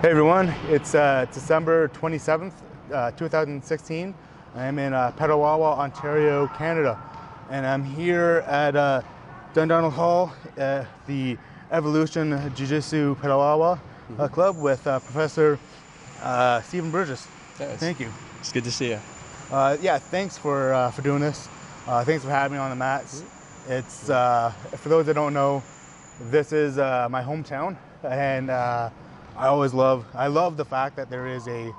Hey everyone, it's December 27th, 2016. I'm in Petawawa, Ontario, Canada, and I'm here at Dundonald Hall, the Evolution Jiu-Jitsu Petawawa Club with Professor Stephen Burgess. Yes. Thank you. It's good to see you. Yeah, thanks for doing this. Thanks for having me on the mats. It's for those that don't know, this is my hometown, and I love the fact that there is a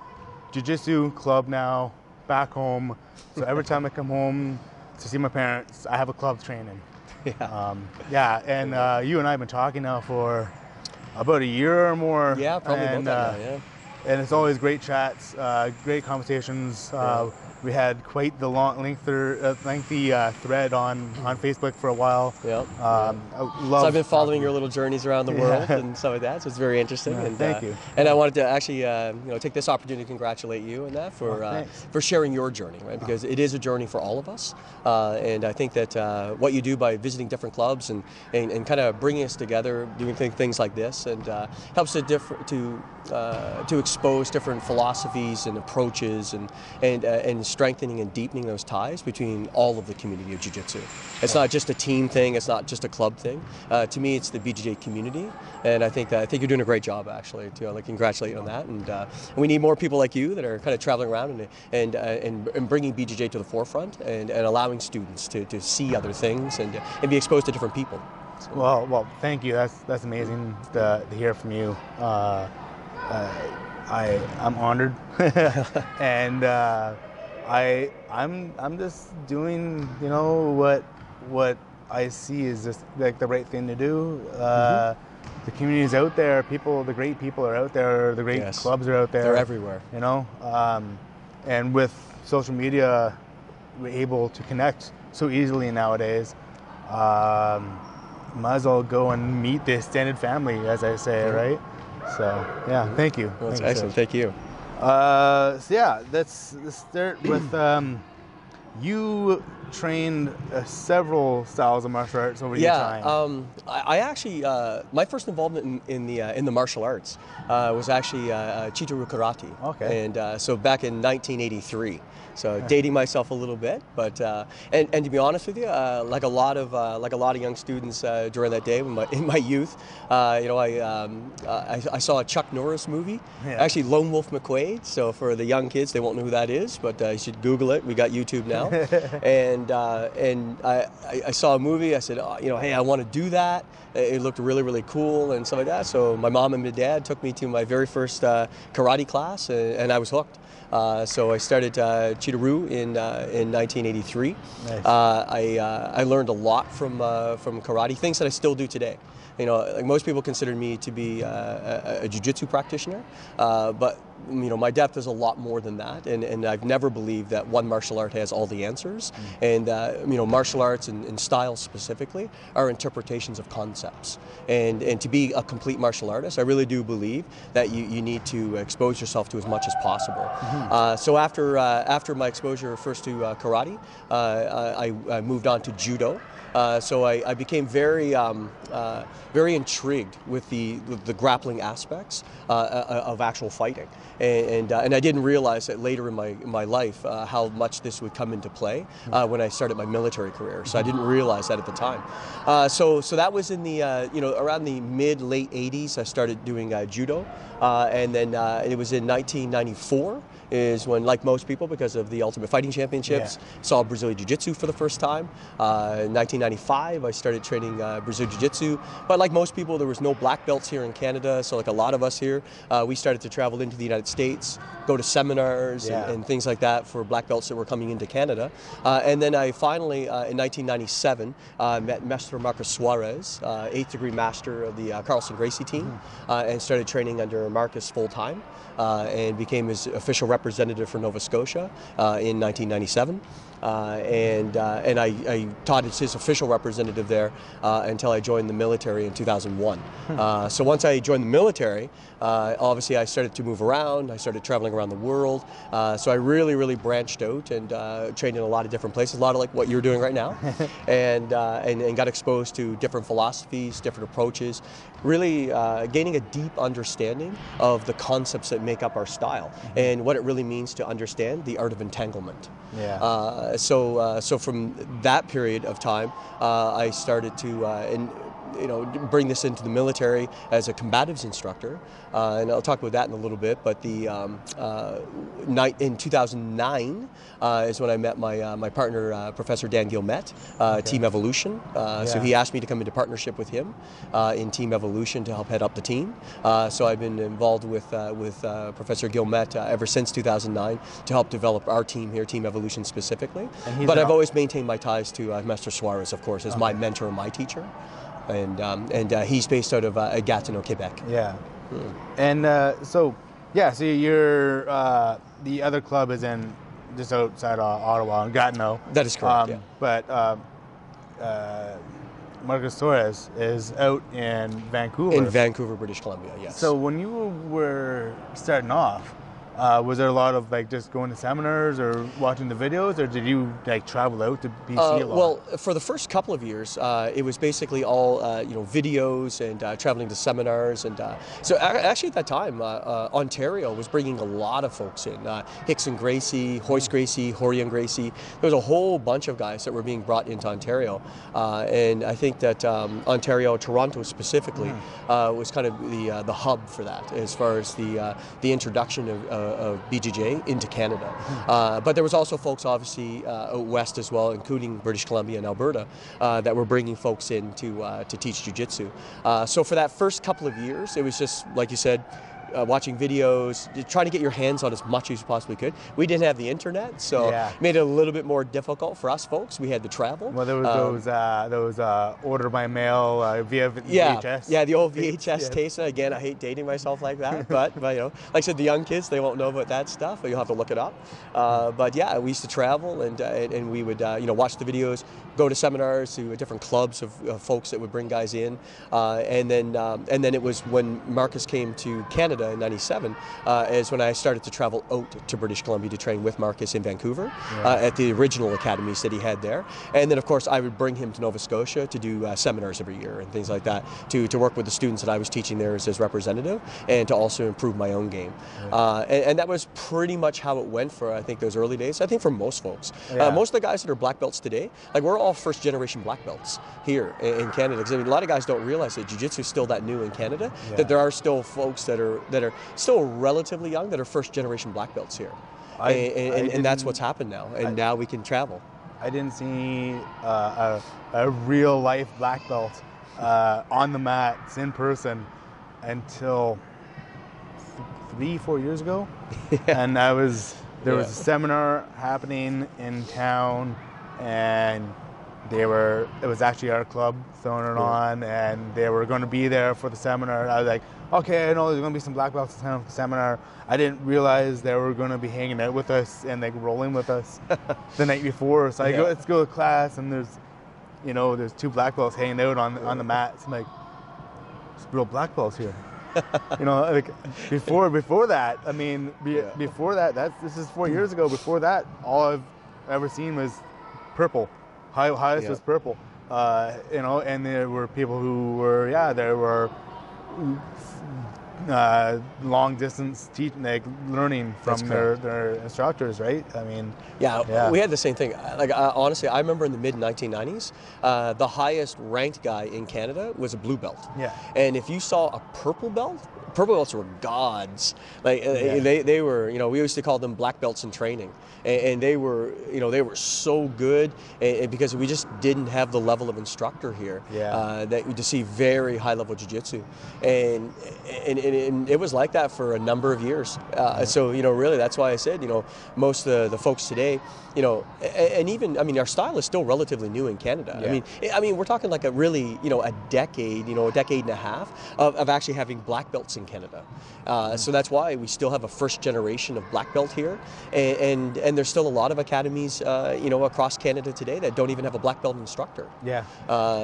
Jiu-Jitsu club now back home. So every time I come home to see my parents, I have a club training. Yeah. And you and I have been talking now for about a year or more. Yeah, probably about that now, yeah. And it's always great chats, great conversations. We had quite the lengthy thread on Facebook for a while. Yeah. So I've been following your little journeys around the world and stuff like that. So it's very interesting. Yeah, and thank you. And I wanted to actually, take this opportunity to congratulate you and that for sharing your journey, right? Because it is a journey for all of us. And I think that what you do by visiting different clubs and kind of bringing us together, doing things like this, and helps to expose different philosophies and approaches and strengthening and deepening those ties between all of the community of Jiu-Jitsu. It's not just a team thing, it's not just a club thing. To me, it's the BJJ community, and I think you're doing a great job, actually, to congratulate you on that. And we need more people like you that are kind of traveling around and bringing BJJ to the forefront and allowing students to see other things and be exposed to different people. So. Well, thank you. That's amazing to hear from you. I'm honored, and I'm just doing what I see is just like the right thing to do. The community's out there. The great people are out there. The great clubs are out there. They're everywhere. And with social media, we're able to connect so easily nowadays. Might as well go and meet the extended family, as I say, right? So, yeah, thank you. Well, that's excellent. Thank you. Let's start with you trained several styles of martial arts over your time. I actually my first involvement in the martial arts was actually Chitaru karate. Okay. And so back in 1983. So dating myself a little bit, but and to be honest with you, like a lot of young students during that day in my youth, I saw a Chuck Norris movie, actually Lone Wolf McQuade. So for the young kids, they won't know who that is, but you should Google it. We got YouTube now, and I saw a movie. I said, hey, I want to do that. It looked really, really cool and stuff like that. So my mom and my dad took me to my very first karate class, and I was hooked. So I started Chitaru in 1983. Nice. I learned a lot from karate, things that I still do today. Like most people consider me to be a jiu-jitsu practitioner, but my depth is a lot more than that, and I've never believed that one martial art has all the answers. And martial arts and styles specifically are interpretations of concepts. And to be a complete martial artist, I really do believe that you need to expose yourself to as much as possible. So after my exposure first to karate, I moved on to judo. So I became very intrigued with the grappling aspects of actual fighting, and I didn't realize that later in my life how much this would come into play when I started my military career. So I didn't realize that at the time. So that was in the around the mid-late 80s. I started doing judo, and then it was in 1994. Is when, like most people, because of the Ultimate Fighting Championships, saw Brazilian Jiu-Jitsu for the first time. In 1995, I started training Brazilian Jiu-Jitsu. But like most people, there was no black belts here in Canada. So like a lot of us here, we started to travel into the United States, go to seminars and things like that for black belts that were coming into Canada. And then I finally, in 1997, met Master Marcus Suarez, 8th degree master of the Carlson Gracie team, and started training under Marcus full-time. And became his official representative for Nova Scotia in 1997. and I taught as his official representative there until I joined the military in 2001. So once I joined the military, obviously I started to move around. I started traveling around the world. So I really branched out and trained in a lot of different places, a lot of like what you're doing right now, and got exposed to different philosophies, different approaches, really gaining a deep understanding of the concepts that make up our style and what it really means to understand the art of entanglement. Yeah. So from that period of time, I started to bring this into the military as a combatives instructor, and I'll talk about that in a little bit. But in 2009 is when I met my partner, Professor Dan Guillemette, Team Evolution. So he asked me to come into partnership with him in Team Evolution to help head up the team. So I've been involved with Professor Guillemette ever since 2009 to help develop our team here, Team Evolution specifically. But I've always maintained my ties to Master Suarez, of course, as my mentor and my teacher. And he's based out of Gatineau, Quebec. Yeah. And so you're the other club is in just outside Ottawa, in Gatineau. That is correct. Yeah. But Marcus Torres is out in Vancouver. In Vancouver, British Columbia. Yes. So when you were starting off, was there a lot of like just going to seminars or watching the videos, or did you like travel out to BC a lot? Well, for the first couple of years, it was basically all videos and traveling to seminars, and so actually at that time, Ontario was bringing a lot of folks in. Hickson Gracie, Hoist Gracie, Horian Gracie. There was a whole bunch of guys that were being brought into Ontario, and I think that Ontario, Toronto specifically, was kind of the hub for that as far as the introduction of BJJ into Canada. But there was also folks obviously out west as well, including British Columbia and Alberta, that were bringing folks in to teach Jiu-Jitsu. So for that first couple of years, it was just, like you said, watching videos, trying to get your hands on as much as you possibly could. We didn't have the internet, so it made it a little bit more difficult for us folks. We had to travel. Well, there was those order by mail via VHS. Yeah, the old VHS tapes. And again, I hate dating myself like that, but like I said, the young kids, they won't know about that stuff, but you'll have to look it up. But yeah, we used to travel, and we would watch the videos, go to seminars, to different clubs of folks that would bring guys in, and then it was when Marcus came to Canada in '97 is when I started to travel out to British Columbia to train with Marcus in Vancouver at the original academies that he had there. And then of course I would bring him to Nova Scotia to do seminars every year and things like that, to work with the students that I was teaching there as his representative, and to also improve my own game. And that was pretty much how it went for, I think, those early days. I think for most folks. Most of the guys that are black belts today, like, we're all first generation black belts here in Canada. Because I mean, a lot of guys don't realize that Jiu-Jitsu is still that new in Canada, that there are still folks that are still relatively young that are first generation black belts here. And that's what's happened now. And now we can travel. I didn't see a real life black belt on the mats in person until 3-4 years ago. And there was a seminar happening in town, and it was actually our club throwing it on, and they were going to be there for the seminar. I was like, okay, I know there's going to be some black belts at the seminar. I didn't realize they were going to be hanging out with us and like rolling with us the night before. So let's go to class, and there's 2 black belts hanging out on the mats. I'm like, there's real black belts here. Like before that, I mean, before that, this is 4 years ago. Before that, all I've ever seen was purple. Highest was purple. And there were people who were, there were long distance learning from their instructors, right? I mean, we had the same thing. Like, honestly, I remember in the mid 1990s, the highest ranked guy in Canada was a blue belt. And if you saw a purple belts were gods. Like, they were, we used to call them black belts in training, and they were, they were so good, and because we just didn't have the level of instructor here that to see very high level jiu-jitsu, and and it was like that for a number of years. So, really, that's why I said, most of the folks today, and even, our style is still relatively new in Canada. Yeah. I mean, we're talking like a really, a decade, a decade and a half of actually having black belts in Canada. So that's why we still have a first generation of black belt here. And there's still a lot of academies, across Canada today that don't even have a black belt instructor. Yeah.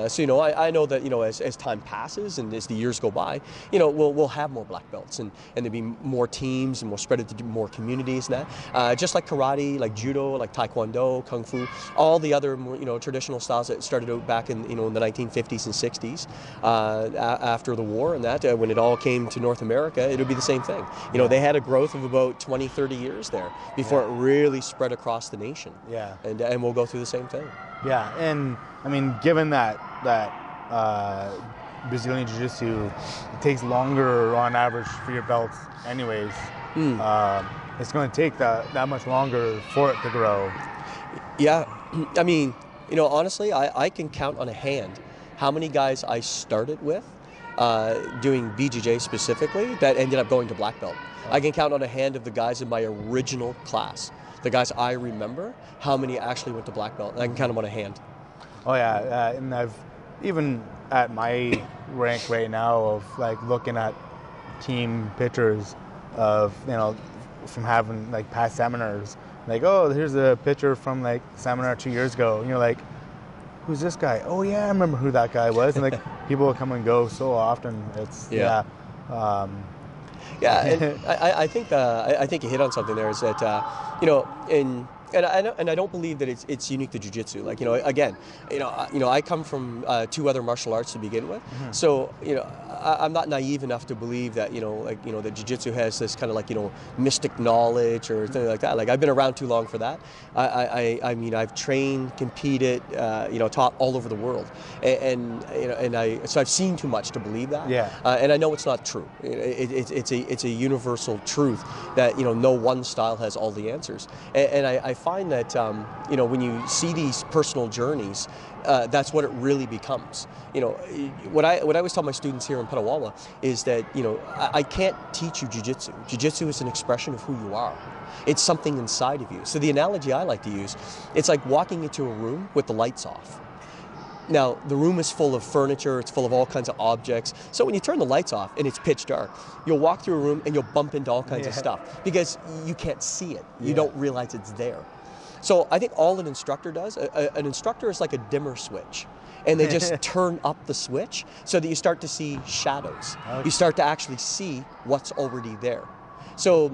So, I know that, as time passes and as the years go by, we'll have more black belts and there'll be more teams and we'll spread it to more communities and that. Just like karate, like judo, like taekwondo, kung fu, all the other more, traditional styles that started out back in, in the 1950s and 60s after the war and that, when it all came to North America, it would be the same thing. They had a growth of about 20, 30 years there before it really spread across the nation. Yeah. And we'll go through the same thing. Yeah, and given that Brazilian Jiu-Jitsu, it takes longer on average for your belts anyways. It's going to take that much longer for it to grow. Yeah, honestly, I can count on a hand how many guys I started with doing BJJ specifically that ended up going to black belt. I can count on a hand of the guys in my original class. The guys I remember, how many actually went to black belt. I can count them on a hand. Oh yeah, and I've even at my rank right now of like looking at team pictures of from having like past seminars, like, oh, here's a picture from like seminar 2 years ago, and you're like, who's this guy? Oh yeah, I remember who that guy was. And like people will come and go so often. It's Yeah, and I think you hit on something there. Is that and I don't believe that it's unique to Jiu-Jitsu. Like again, I come from 2 other martial arts to begin with, so I'm not naive enough to believe that that Jiu-Jitsu has this kind of like mystic knowledge or something like that. Like I've been around too long for that. I mean I've trained, competed, taught all over the world, so I've seen too much to believe that. Yeah. And I know it's not true. It's a universal truth that no one style has all the answers. And I find that when you see these personal journeys, that's what it really becomes. What I always tell my students here in Petawawa is that I can't teach you Jiu-Jitsu. Jiu-Jitsu is an expression of who you are. It's something inside of you. So the analogy I like to use, it's like walking into a room with the lights off. Now, the room is full of furniture, it's full of all kinds of objects. So when you turn the lights off and it's pitch dark, you'll walk through a room and you'll bump into all kinds of stuff because you can't see it. You don't realize it's there. So I think all an instructor does, an instructor is like a dimmer switch. And they just turn up the switch so that you start to see shadows. Okay. You start to actually see what's already there. So,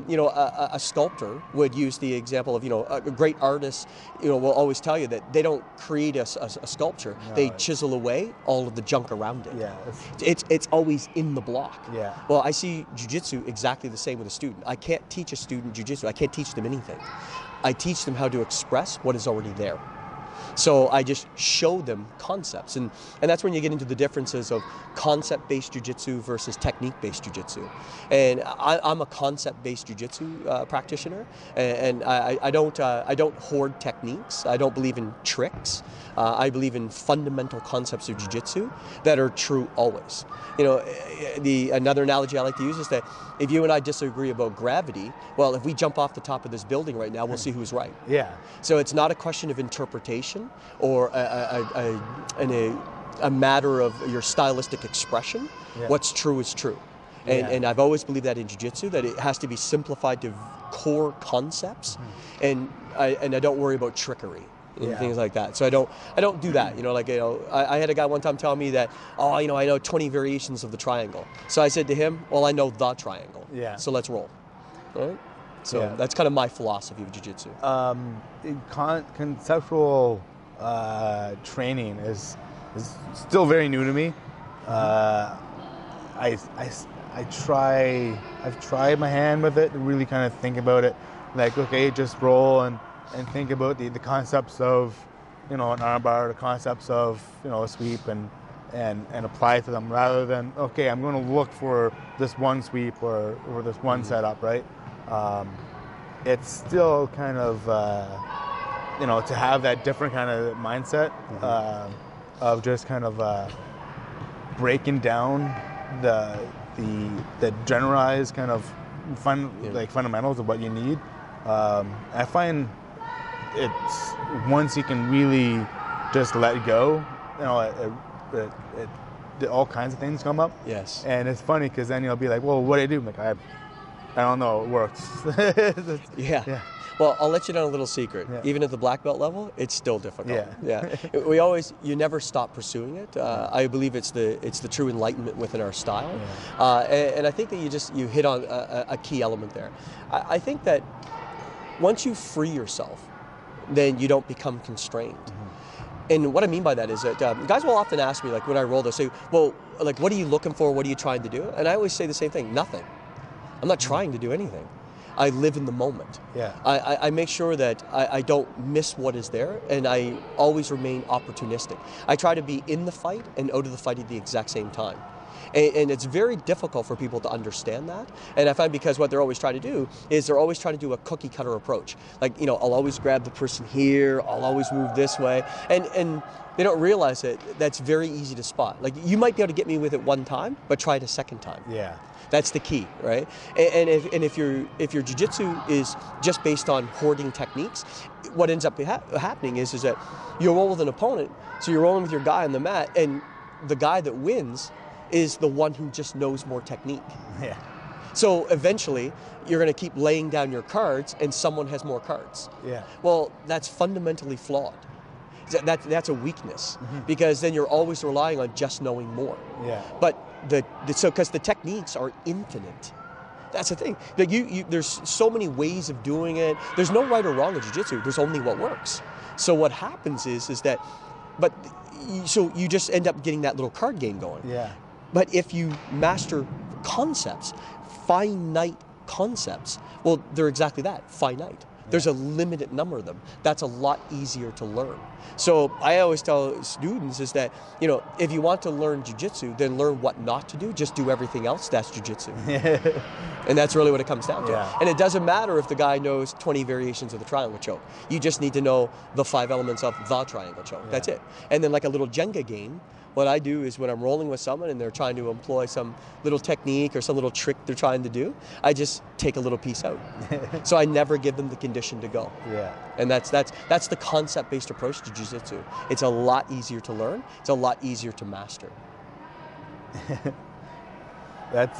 a sculptor would use the example of, a great artist, will always tell you that they don't create a sculpture. No. They chisel away all of the junk around it. Yeah. It's always in the block. Yeah. Well, I see Jiu-Jitsu exactly the same with a student. I can't teach a student Jiu-Jitsu. I can't teach them anything. I teach them how to express what is already there. So I just show them concepts. And that's when you get into the differences of concept-based jiu-jitsu versus technique-based jiu-jitsu. And I'm a concept-based jiu-jitsu practitioner. And I don't hoard techniques. I don't believe in tricks. I believe in fundamental concepts of jiu-jitsu that are true always. Another analogy I like to use is that if you and I disagree about gravity, well, if we jump off the top of this building right now, we'll see who's right. Yeah. So it's not a question of interpretation or a matter of your stylistic expression. Yeah. What's true is true. And I've always believed that in Jiu-Jitsu, that it has to be simplified to core concepts, and I don't worry about trickery and things like that. So I don't do that. I had a guy one time tell me that, I know 20 variations of the triangle. So I said to him, well, I know the triangle. Yeah. So let's roll. All right? So that's kind of my philosophy of Jiu-Jitsu. Conceptual training is still very new to me. I've tried my hand with it to really kind of think about it, like, okay, just roll and think about the concepts of an armbar, the concepts of a sweep, and apply to them, rather than, okay, I'm going to look for this one sweep or this one setup, right? It's still kind of to have that different kind of mindset of just kind of breaking down the generalized kind of like fundamentals of what you need. I find it's once you can really just let go, all kinds of things come up. Yes. And it's funny because then you'll be like, well, what do I do? I'm like, I don't know, it works. Yeah. Well, I'll let you know a little secret. Yeah. Even at the black belt level, it's still difficult. Yeah. You never stop pursuing it. I believe it's the true enlightenment within our style. Yeah. And I think that you hit on a key element there. I think that once you free yourself, then you don't become constrained. Mm-hmm. And what I mean by that is that guys will often ask me, like when I roll, they'll say, well, like, what are you looking for? What are you trying to do? And I always say the same thing, nothing. I'm not trying to do anything. I live in the moment. Yeah. I make sure that I don't miss what is there, and I always remain opportunistic. I try to be in the fight and out of the fight at the exact same time. And it's very difficult for people to understand that. And I find because what they're always trying to do is they're always trying to do a cookie cutter approach. Like, I'll always grab the person here, I'll always move this way. And they don't realize that that's very easy to spot. Like, you might be able to get me with it one time, but try it a second time. Yeah. That's the key, right? And if your jiu-jitsu is just based on hoarding techniques, what ends up happening is that you roll with an opponent, so you're rolling with your guy on the mat, and the guy that wins is the one who just knows more technique. Yeah. So eventually, you're going to keep laying down your cards, and someone has more cards. Yeah. Well, that's fundamentally flawed. That's a weakness, because then you're always relying on just knowing more. Yeah. But because the techniques are infinite. That's the thing. Like there's so many ways of doing it. There's no right or wrong in jiu-jitsu. There's only what works. So what happens is that, so you just end up getting that little card game going. Yeah. But if you master concepts, finite concepts, well, they're exactly that, finite. There's a limited number of them. That's a lot easier to learn. So I always tell students is that, if you want to learn jiu-jitsu, then learn what not to do. Just do everything else. That's jiu-jitsu. And that's really what it comes down to. Yeah. And it doesn't matter if the guy knows 20 variations of the triangle choke. You just need to know the 5 elements of the triangle choke. Yeah. That's it. And then like a little Jenga game, what I do is when I'm rolling with someone and they're trying to employ some little technique or some little trick they're trying to do, I just take a little piece out. So I never give them the condition to go. Yeah. And that's the concept-based approach to jiu-jitsu. It's a lot easier to learn. It's a lot easier to master. That's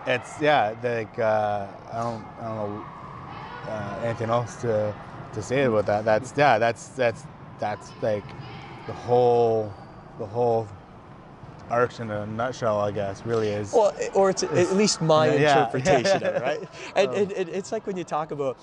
it's like I don't know anything else to say about that. That's like the whole arch in a nutshell, I guess, really is. Well, or it's at least my interpretation of it, right? And Oh. it's like when you talk about,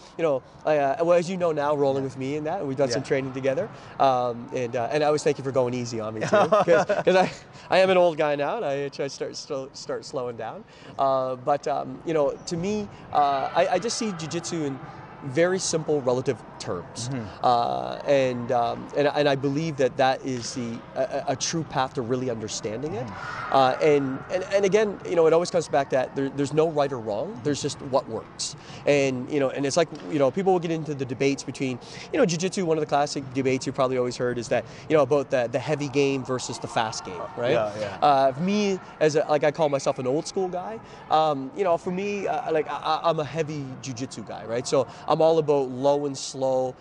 as you know now, rolling with me and that, and we've done some training together. And I always thank you for going easy on me too, because I am an old guy now, and I try to start slowing down. To me, I just see jiu-jitsu in very simple relative terms, and I believe that is a true path to really understanding it. And again, it always comes back that there's no right or wrong. There's just what works. And and it's like people will get into the debates between jiu-jitsu. One of the classic debates you probably always heard is that about the heavy game versus the fast game, right? Yeah. For me, I call myself an old school guy. For me, I'm a heavy jiu-jitsu guy, right? So I'm all about low and slow,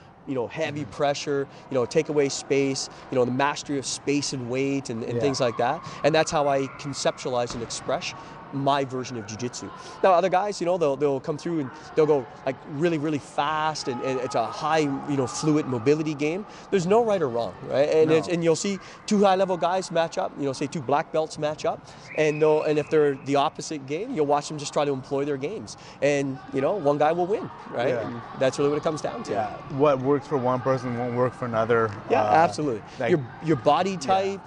heavy pressure, take away space, the mastery of space and weight and things like that. And that's how I conceptualize and express my version of jiu-jitsu. Now other guys, they'll come through and they'll go like really, really fast, and it's a high, fluid mobility game. There's no right or wrong, right? And and you'll see 2 high-level guys match up, say 2 black belts match up, and if they're the opposite game, you'll watch them just try to employ their games, and one guy will win, right? Yeah. And that's really what it comes down to. Yeah. What works for one person won't work for another. Yeah, absolutely. Like, your body type,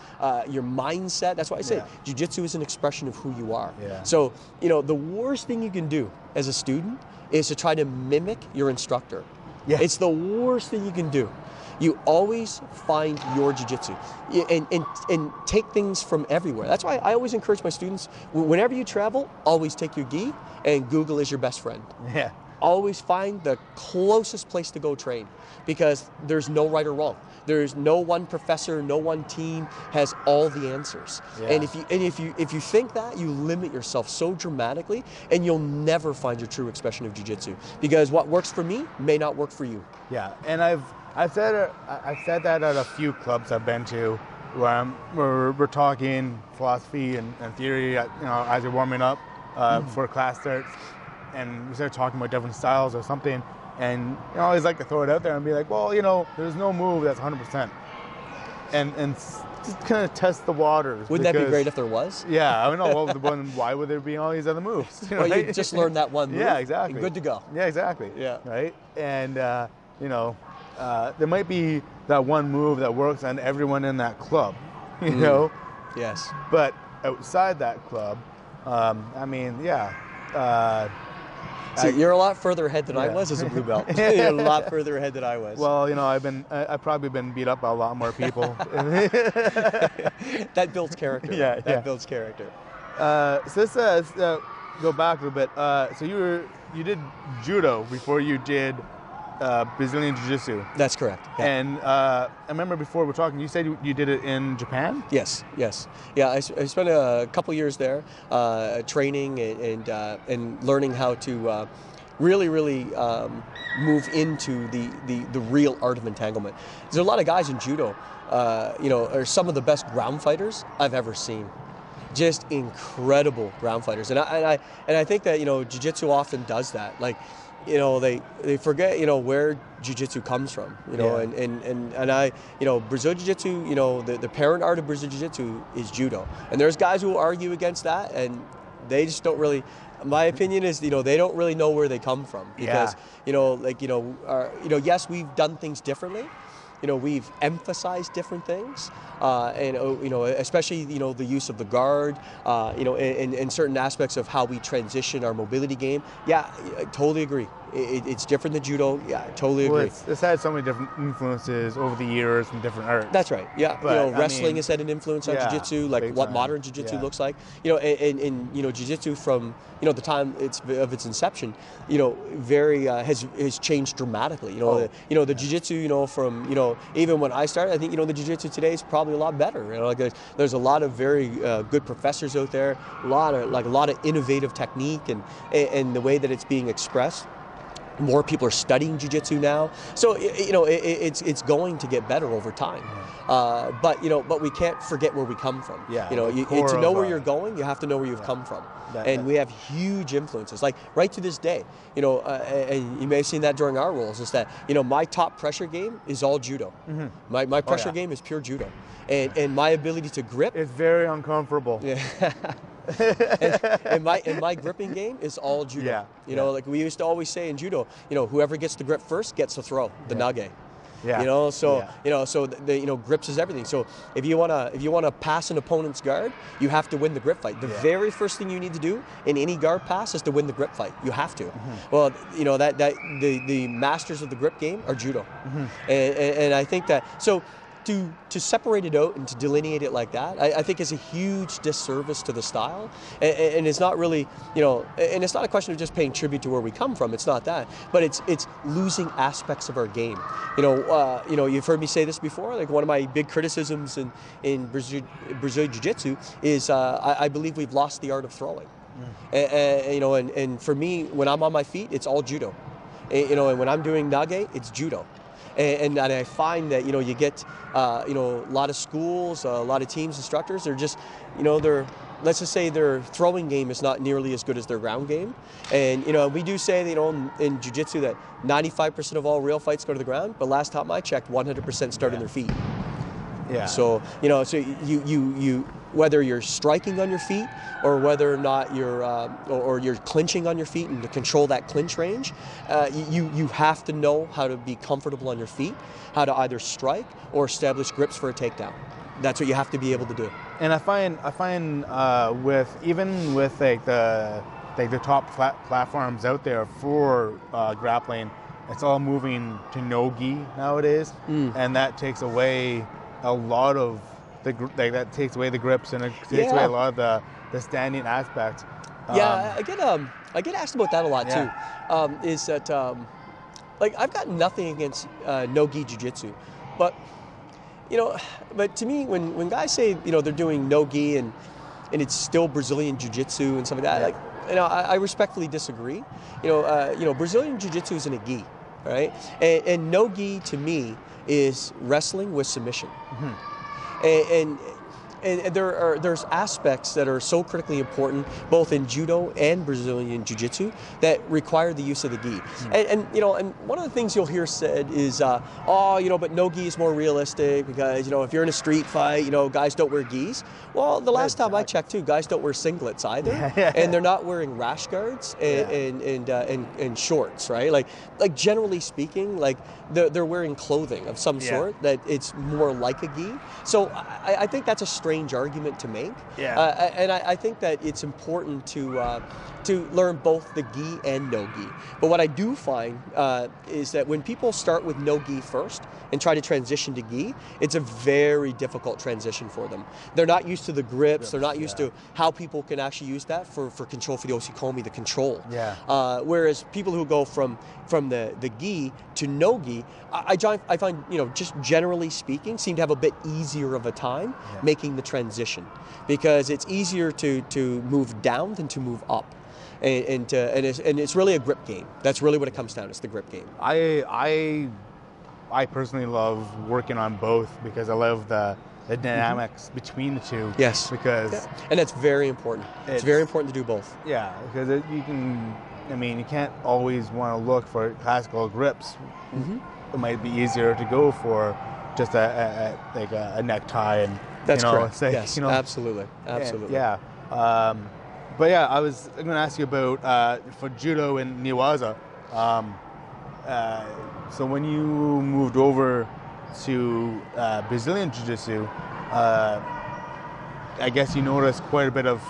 your mindset. That's why I say jiu-jitsu is an expression of who you are. Yeah. So, the worst thing you can do as a student is to try to mimic your instructor. Yeah. It's the worst thing you can do. You always find your jiu-jitsu and take things from everywhere. That's why I always encourage my students, whenever you travel, always take your gi, and Google is your best friend. Yeah. always find the closest place to go train, because there's no right or wrong. There's no one professor, no one team has all the answers. Yeah. And if you think that, you limit yourself so dramatically, and you'll never find your true expression of jiu-jitsu, because what works for me may not work for you. Yeah, and I've said that at a few clubs I've been to, where we're talking philosophy and theory, as you're warming up before class starts, and we start talking about different styles or something, and I always like to throw it out there and be like, well, there's no move that's 100%, and just kind of test the waters. Wouldn't that be great if there was? Yeah, I don't know. Why would there be all these other moves? Well, you just learned that one move. Yeah, exactly. And good to go. Yeah, exactly. Yeah. Right, and there might be that one move that works on everyone in that club, you know? Yes. But outside that club, So you're a lot further ahead than I was as a blue belt. You're a lot further ahead than I was. Well, I've probably been beat up by a lot more people. That builds character. Yeah, that builds character. So this go back a little bit. So you did judo before you did Brazilian Jiu-Jitsu. That's correct. Yeah. And I remember before we were talking, you said you did it in Japan? Yes. Yeah, I spent a couple years there training and learning how to really move into the real art of entanglement. There's a lot of guys in judo, are some of the best ground fighters I've ever seen. Just incredible ground fighters. And I think that, Jiu-Jitsu often does that. Like, they forget, where Jiu-Jitsu comes from, and I, Brazilian Jiu-Jitsu, the parent art of Brazilian Jiu-Jitsu is judo. And there's guys who argue against that, and they just don't really, my opinion is, they don't really know where they come from, because, yes, we've done things differently. We've emphasized different things, and especially the use of the guard, in certain aspects of how we transition our mobility game. Yeah, I totally agree. It's different than judo. Yeah, I totally agree. It's had so many different influences over the years from different arts. That's right. Yeah, but, wrestling has had an influence on jiu-jitsu, like what modern jiu-jitsu looks like. And jiu-jitsu from the time of its inception, has changed dramatically. The jiu-jitsu, from even when I started, I think the jiu-jitsu today is probably a lot better. There's a lot of very good professors out there, a lot of innovative technique and the way that it's being expressed. More people are studying jiu-jitsu now, so it's going to get better over time. But we can't forget where we come from. Yeah, to know where you're going, you have to know where you've come from. We have huge influences, like right to this day. And you may have seen that during our roles, is that my top pressure game is all judo. Mm-hmm. My pressure game is pure judo, and my ability to grip. It's very uncomfortable. Yeah. and my gripping game is all judo. Like we used to always say in judo, whoever gets the grip first gets to throw the nage. Yeah. So grips is everything. So if you wanna pass an opponent's guard, you have to win the grip fight. The very first thing you need to do in any guard pass is to win the grip fight. You have to. Mm-hmm. Well, that the masters of the grip game are judo, and I think that so. To separate it out and to delineate it like that, I think is a huge disservice to the style, and it's not really, and it's not a question of just paying tribute to where we come from. It's not that, but it's losing aspects of our game. You've heard me say this before. Like one of my big criticisms in Brazilian Jiu-Jitsu is I believe we've lost the art of throwing. And for me, when I'm on my feet, it's all judo. And when I'm doing nage, it's judo. And I find that you get a lot of schools, a lot of teams, instructors. They're just let's just say their throwing game is not nearly as good as their ground game. And we do say that, in jiu-jitsu that 95% of all real fights go to the ground. But last time I checked, 100% start on their feet. Yeah. So so you whether you're striking on your feet or whether or not you're or you're clinching on your feet, and to control that clinch range, you have to know how to be comfortable on your feet, how to either strike or establish grips for a takedown. That's what you have to be able to do. And I find with the top platforms out there for grappling, it's all moving to no-gi nowadays, and that takes away a lot of that takes away the grips, and it takes away a lot of the standing aspects. Yeah, I get asked about that a lot too. Is that like I've got nothing against no-gi jiu-jitsu, but but to me when guys say they're doing no-gi and it's still Brazilian jiu-jitsu and stuff like that, like I respectfully disagree. Brazilian jiu-jitsu isn't a gi, right? And no-gi to me is wrestling with submission, and there's aspects that are so critically important, both in judo and Brazilian jiu-jitsu, that require the use of the gi. And one of the things you'll hear said is, but no gi is more realistic because if you're in a street fight, guys don't wear gis. Well, the last time I checked too, guys don't wear singlets either, and they're not wearing rash guards and shorts, right? Like generally speaking, like they're wearing clothing of some sort that it's more like a gi. So I think that's a strange argument to make. And I think that it's important to learn both the gi and no gi. But what I do find is that when people start with no gi first and try to transition to gi, it's a very difficult transition for them. They're not used to the grips. They're not used to how people can actually use that for control, for the osikomi, the control. Whereas people who go from the gi to no gi, I find just generally speaking seem to have a bit easier of a time making the transition, because it's easier to move down than to move up. And it's really a grip game. That's really what it comes down to. It's the grip game. I personally love working on both because I love the dynamics between the two. Yes. Because and that's very important. It's very important to do both. Yeah, because you can't always want to look for classical grips. It might be easier to go for just a necktie and that's correct. Yes, absolutely. But yeah, I'm going to ask you about for judo and Newaza. So when you moved over to Brazilian Jiu-Jitsu, I guess you noticed quite a bit of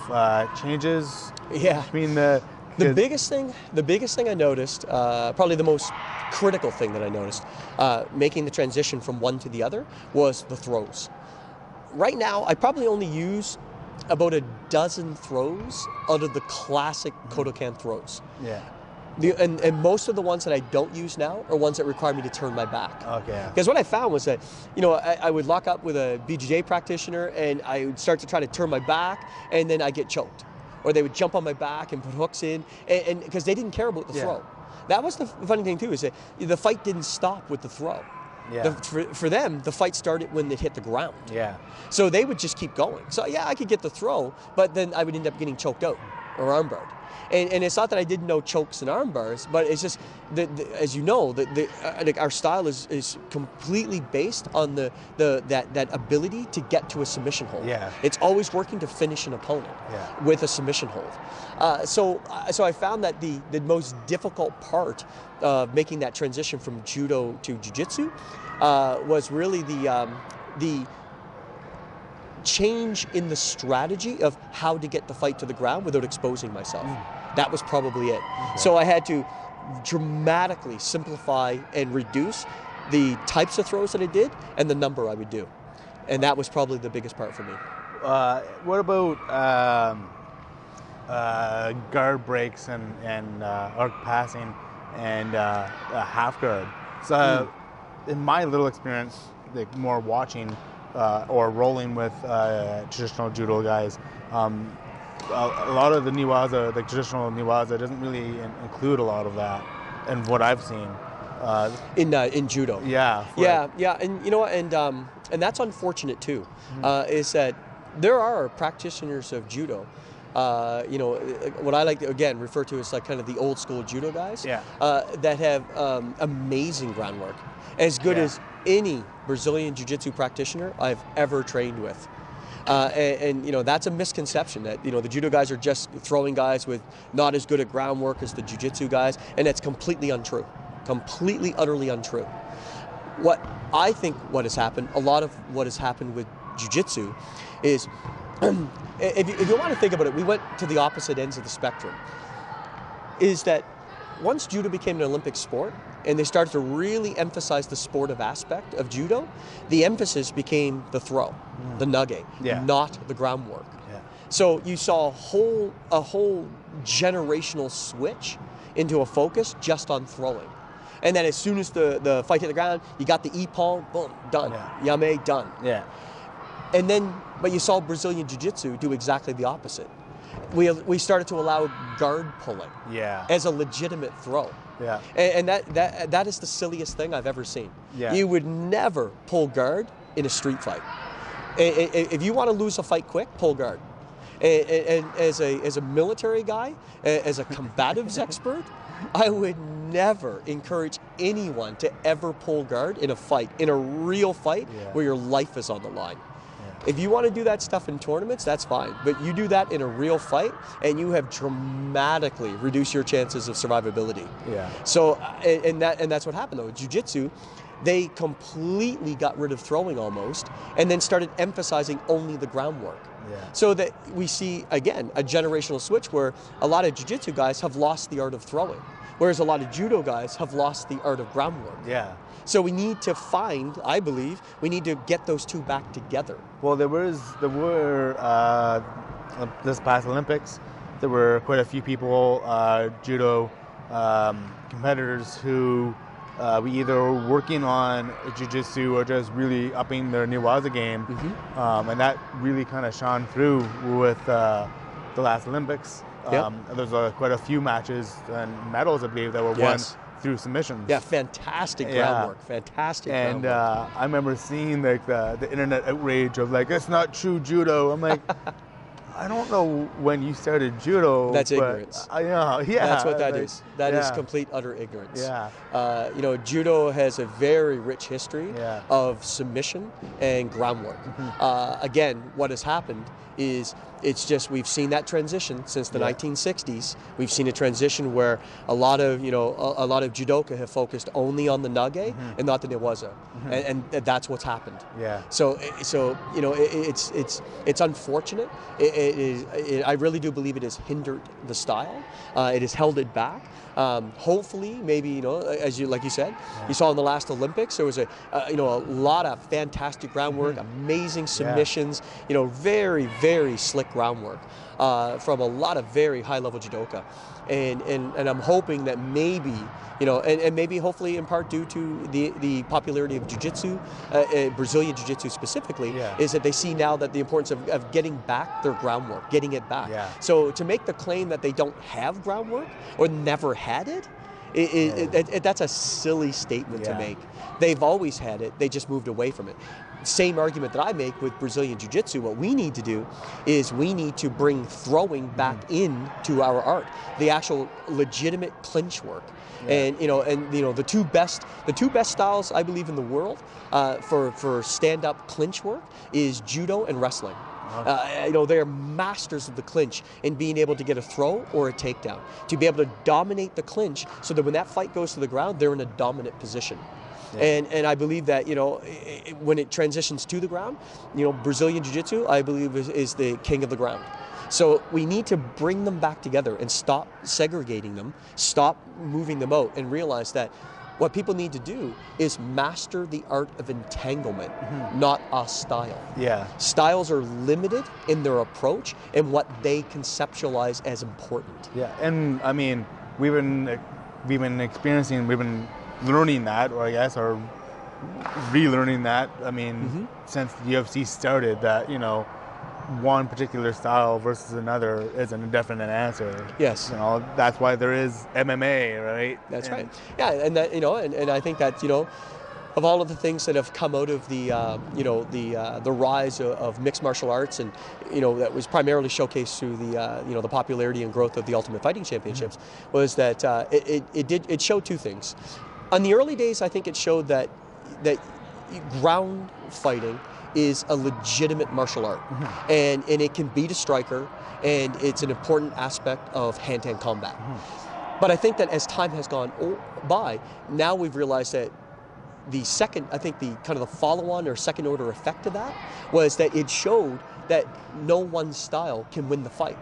changes between the biggest thing I noticed, probably the most critical thing that I noticed, making the transition from one to the other, was the throws. Right now, I probably only use about a dozen throws out of the classic Kodokan throws. And most of the ones that I don't use now are ones that require me to turn my back. Because what I found was that, I would lock up with a BJJ practitioner and I would start to try to turn my back and then I get choked. Or they would jump on my back and put hooks in, and because they didn't care about the throw. That was the funny thing too, is that the fight didn't stop with the throw. For them, the fight started when they hit the ground. So they would just keep going. So I could get the throw, but then I would end up getting choked out or armbarred. And it's not that I didn't know chokes and arm bars, but it's just as you know, our style is completely based on that ability to get to a submission hold. It's always working to finish an opponent with a submission hold. So I found that the most difficult part of making that transition from judo to jiu-jitsu was really the change in the strategy of how to get the fight to the ground without exposing myself. That was probably it. So I had to dramatically simplify and reduce the types of throws that I did and the number I would do. And that was probably the biggest part for me. What about guard breaks and arc passing and half guard? So in my little experience, like more watching or rolling with traditional judo guys, a lot of the Newaza, the traditional Newaza, doesn't really include a lot of that, and what I've seen in judo. And you know what, and that's unfortunate too. Is that there are practitioners of judo. What I like to again refer to as like kind of the old school judo guys. That have amazing groundwork, as good as any Brazilian jiu-jitsu practitioner I've ever trained with. And that's a misconception that the judo guys are just throwing guys with not as good at groundwork as the jiu-jitsu guys, and that's completely untrue, completely utterly untrue. What I think what has happened, a lot of what has happened with jiu-jitsu is, if you want to think about it, we went to the opposite ends of the spectrum. Is that once judo became an Olympic sport and they started to really emphasize the sportive aspect of judo, the emphasis became the throw, the nage, not the groundwork. So you saw a whole generational switch into a focus just on throwing. And then as soon as the fight hit the ground, you got the e-palm, boom, done. Yeah. Yame, done. Yeah. And then, but you saw Brazilian Jiu-Jitsu do exactly the opposite. We started to allow guard pulling as a legitimate throw. Yeah. And that is the silliest thing I've ever seen. Yeah. You would never pull guard in a street fight. If you want to lose a fight quick, pull guard. And as a military guy, as a combatives expert, I would never encourage anyone to ever pull guard in a fight, in a real fight where your life is on the line. If you want to do that stuff in tournaments, that's fine. But you do that in a real fight, and you have dramatically reduced your chances of survivability. Yeah. So, and that's what happened though. Jiu-Jitsu, they completely got rid of throwing almost, and then started emphasizing only the groundwork. Yeah. So that we see, again, a generational switch where a lot of Jiu-Jitsu guys have lost the art of throwing, whereas a lot of Judo guys have lost the art of groundwork. Yeah. So we need to find, I believe, we need to get those two back together. Well, there were this past Olympics, there were quite a few people, Judo competitors who we either were working on Jiu-Jitsu or just really upping their Newaza game. And that really kind of shone through with the last Olympics. There's quite a few matches and medals, I believe, that were won through submissions. Yeah, fantastic groundwork, fantastic and groundwork. I remember seeing like the internet outrage of like, it's not true judo. I'm like, I don't know when you started judo. That's ignorance. That's what that is. That is complete, utter ignorance. Yeah. You know, judo has a very rich history of submission and groundwork. Again, what has happened is it's just we've seen that transition since the 1960s. We've seen a transition where a lot of judoka have focused only on the nage and not the newaza, and that's what's happened. Yeah. So you know it's unfortunate. I really do believe it has hindered the style. It has held it back. Hopefully, maybe like you said, you saw in the last Olympics there was a lot of fantastic groundwork, amazing submissions, very very slick groundwork from a lot of very high level judoka, and I'm hoping that maybe and maybe hopefully in part due to the popularity of Jiu-Jitsu, Brazilian Jiu-Jitsu specifically, is that they see now that the importance of getting back their groundwork, getting it back. Yeah. So to make the claim that they don't have groundwork or never had it, that's a silly statement to make. They've always had it, they just moved away from it. Same argument that I make with Brazilian Jiu-Jitsu. What we need to do is we need to bring throwing back into our art, the actual legitimate clinch work. And the two best styles I believe in the world for stand-up clinch work is judo and wrestling. They're masters of the clinch in being able to get a throw or a takedown, to be able to dominate the clinch so that when that fight goes to the ground, they're in a dominant position. And I believe that when it transitions to the ground, Brazilian Jiu-Jitsu I believe is the king of the ground. So we need to bring them back together and stop segregating them, stop moving them out, and realize that what people need to do is master the art of entanglement, not a style. Yeah. Styles are limited in their approach and what they conceptualize as important. Yeah, and I mean, we've been learning that, or I guess, or relearning that. I mean, since the UFC started, that one particular style versus another isn't a definite answer. Yes. That's why there is MMA, right? That's right. Yeah, and that and I think that of all of the things that have come out of the the rise of mixed martial arts, and that was primarily showcased through the the popularity and growth of the Ultimate Fighting Championships, was that it showed two things. On the early days, I think it showed that ground fighting is a legitimate martial art, and it can beat a striker, and it's an important aspect of hand-to-hand combat. But I think that as time has gone by, now we've realized that the follow-on or second-order effect of that was that it showed that no one style can win the fight.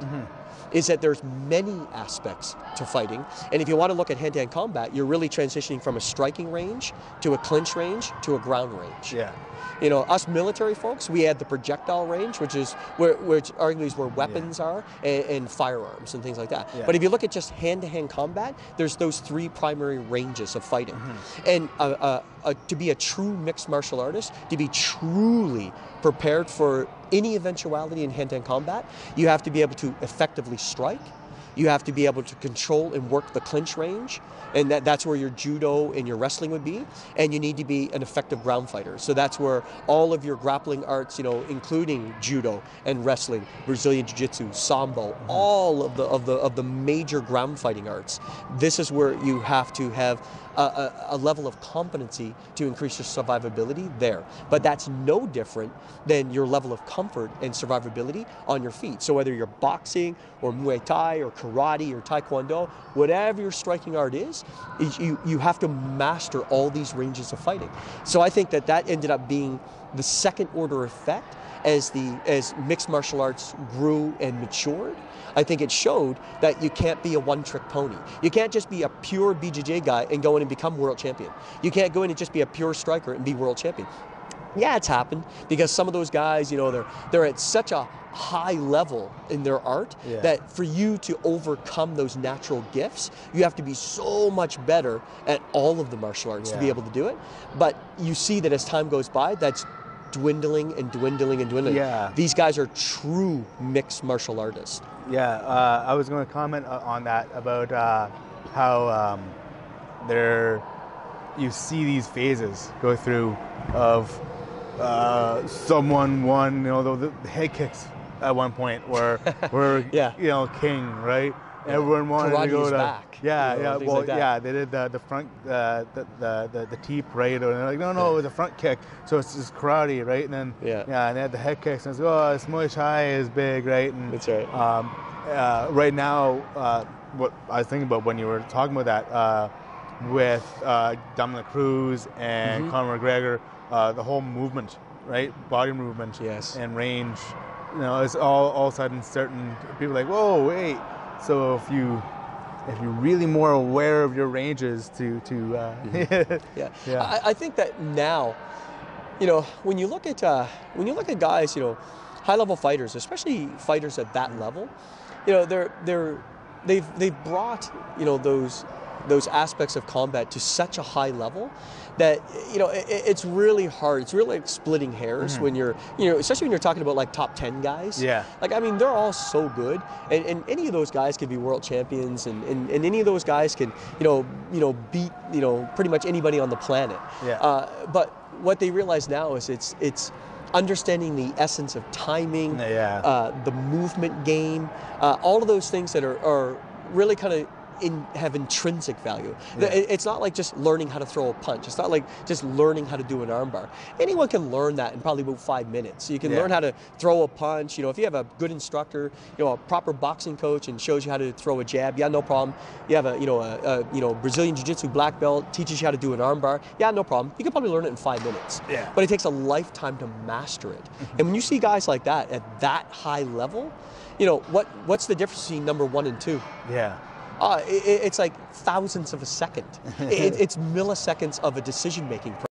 is that there's many aspects to fighting. And if you want to look at hand-to-hand combat, you're really transitioning from a striking range to a clinch range to a ground range. Yeah. You know, us military folks, we had the projectile range, which arguably is where weapons are, and firearms and things like that. Yeah. But if you look at just hand-to-hand combat, there's those three primary ranges of fighting. And to be a true mixed martial artist, to be truly prepared for any eventuality in hand-to-hand combat, you have to be able to effectively strike. You have to be able to control and work the clinch range, and that's where your judo and your wrestling would be. And you need to be an effective ground fighter. So that's where all of your grappling arts, you know, including judo and wrestling, Brazilian Jiu-Jitsu, sambo, all of the major ground fighting arts. This is where you have to have a level of competency to increase your survivability there. But that's no different than your level of comfort and survivability on your feet. So whether you're boxing or Muay Thai or karate or Taekwondo, whatever your striking art is, you have to master all these ranges of fighting. So I think that ended up being the second order effect as mixed martial arts grew and matured. I think it showed that you can't be a one-trick pony. You can't just be a pure BJJ guy and go in and become world champion. You can't go in and just be a pure striker and be world champion. Yeah, it's happened because some of those guys, you know, they're at such a high level in their art that for you to overcome those natural gifts, you have to be so much better at all of the martial arts to be able to do it. But you see that as time goes by, that's dwindling and dwindling and dwindling. Yeah. These guys are true mixed martial artists. Yeah, I was going to comment on that about how you see these phases go through of someone won, you know, the head kicks at one point were you know, king, right? Everyone wanted Karate to go is to back. Yeah, you know, well, like that. yeah, they did the front the teep, right? And they're like, no, it was a front kick, so it's just karate, right? And then and they had the head kicks, and it's like, oh, it's Muay Thai is big, right? And that's right. Right now, what I was thinking about when you were talking about that with Dominic Cruz and Conor McGregor, the whole movement, right? Body movement and range, you know, it's all of a sudden certain people are like, whoa, wait. So if you're really more aware of your ranges I think that now, you know, when you look at guys, you know, high-level fighters, especially fighters at that level, you know, they've brought, you know, those aspects of combat to such a high level that, you know, it's really hard. It's really like splitting hairs when you're, you know, especially when you're talking about like top 10 guys. Yeah. Like, I mean, they're all so good, and any of those guys can be world champions, and any of those guys can, you know, beat, you know, pretty much anybody on the planet. Yeah. But what they realize now is it's understanding the essence of timing, the movement game, all of those things that are really kind of have intrinsic value. It's not like just learning how to throw a punch. It's not like just learning how to do an armbar. Anyone can learn that in probably about 5 minutes. You can learn how to throw a punch. You know, if you have a good instructor, you know, a proper boxing coach, and shows you how to throw a jab, no problem. You have a Brazilian Jiu-Jitsu black belt, teaches you how to do an armbar, no problem. You can probably learn it in 5 minutes. Yeah. But it takes a lifetime to master it. And when you see guys like that at that high level, you know, what's the difference between number 1 and 2? Yeah. It's like thousandths of a second. It's milliseconds of a decision-making process.